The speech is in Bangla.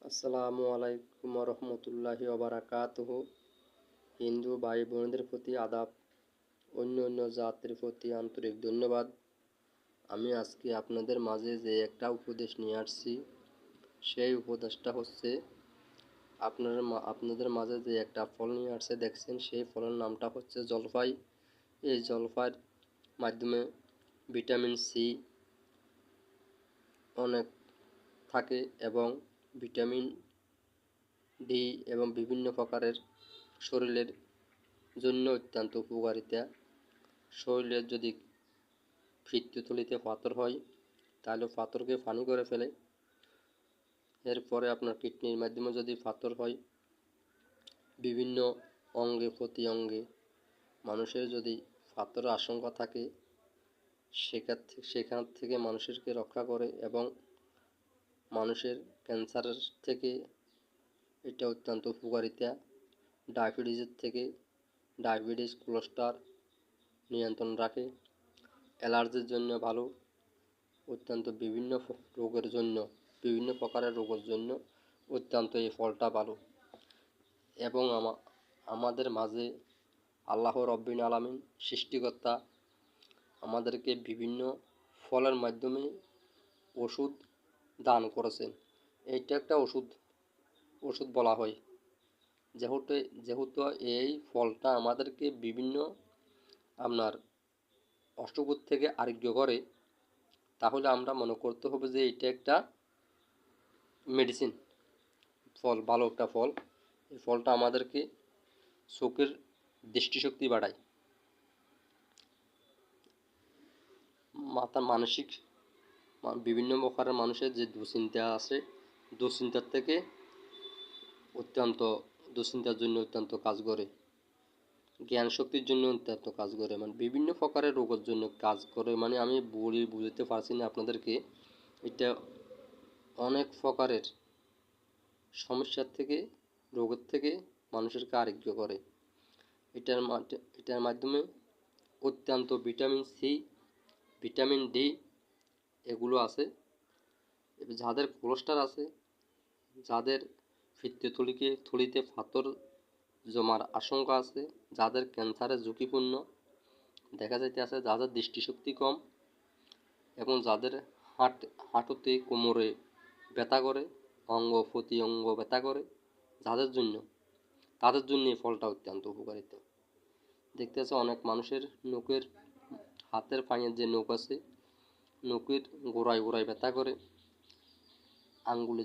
আসসালামু আলাইকুম রহমতুল্লাহি ওবারাকাতুহু। হিন্দু ভাই বোনদের প্রতি আদাব, অন্য অন্য জাতির প্রতি আন্তরিক ধন্যবাদ। আমি আজকে আপনাদের মাঝে যে একটা উপদেশ নিয়ে আসছি, সেই উপদেশটা হচ্ছে আপনাদের মাঝে যে একটা ফল নিয়ে আসছে দেখছেন, সেই ফলের নামটা হচ্ছে জলপাই। এই জলপাইয়ের মাধ্যমে ভিটামিন সি অনেক থাকে এবং ভিটামিন ডি এবং বিভিন্ন প্রকারের শরীরের জন্য অত্যন্ত উপকারিতা। শরীরের যদি পিত্তথলিতে পাথর হয় তাহলে পাথরকে পানি করে ফেলে। এরপরে আপনার কিডনির মাধ্যমে যদি পাথর হয়, বিভিন্ন অঙ্গে প্রতি অঙ্গে মানুষের যদি পাথরের আশঙ্কা থাকে সেখান থেকে মানুষকে রক্ষা করে এবং মানুষের ক্যান্সারের থেকে এটা অত্যন্ত উপকারিতা। ডায়াবেটিসের থেকে ডায়াবেটিস কোলেস্ট্রল নিয়ন্ত্রণ রাখে। অ্যালার্জির জন্য ভালো, অত্যন্ত বিভিন্ন রোগের জন্য, বিভিন্ন প্রকারের রোগের জন্য অত্যন্ত এই ফলটা ভালো। এবং আমাদের মাঝে আল্লাহ রব্বুল আলামিন সৃষ্টিকর্তা আমাদেরকে বিভিন্ন ফলের মাধ্যমে ওষুধ দান করেছেন। এইটা একটা ওষুধ বলা হয়, যেহেতু এই ফলটা আমাদেরকে বিভিন্ন আপনার অসুখ থেকে আরোগ্য করে, তাহলে আমরা মনে করতে হবে যে এটা একটা মেডিসিন ফল, ভালো একটা ফল। এই ফলটা আমাদেরকে চোখের দৃষ্টিশক্তি বাড়ায়, মানসিক বিভিন্ন প্রকারের মানুষের যে দুশ্চিন্তা আছে, দুশ্চিন্তার থেকে দুশ্চিন্তার জন্য অত্যন্ত কাজ করে, জ্ঞান শক্তির জন্য অত্যন্ত কাজ করে, বিভিন্ন প্রকারের রোগের জন্য কাজ করে। আমি বুঝতে পারছি না আপনাদেরকে। এটা অনেক প্রকারের সমস্যার থেকে, রোগের থেকে মানুষেরকে আরোগ্য করে। এটার মাধ্যমে অত্যন্ত ভিটামিন সি, ভিটামিন ডি এগুলো আছে। যাদের কোলেস্ট্রল আছে, যাদের থলিতে পাথর জমার আশঙ্কা আছে, যাদের ক্যান্সারের ঝুঁকিপূর্ণ দেখা যাইতেছে, যাদের দৃষ্টিশক্তি কম এবং যাদের হাঁটুতে কোমরে ব্যথা করে, অঙ্গ প্রতি অঙ্গ ব্যথা করে, তাদের জন্য এই ফলটা অত্যন্ত উপকারিতা। দেখতেছে অনেক মানুষের নখের, হাতের পায়ের যে নখ আছে, নখের গোড়ায় ব্যথা করে, আঙ্গুলে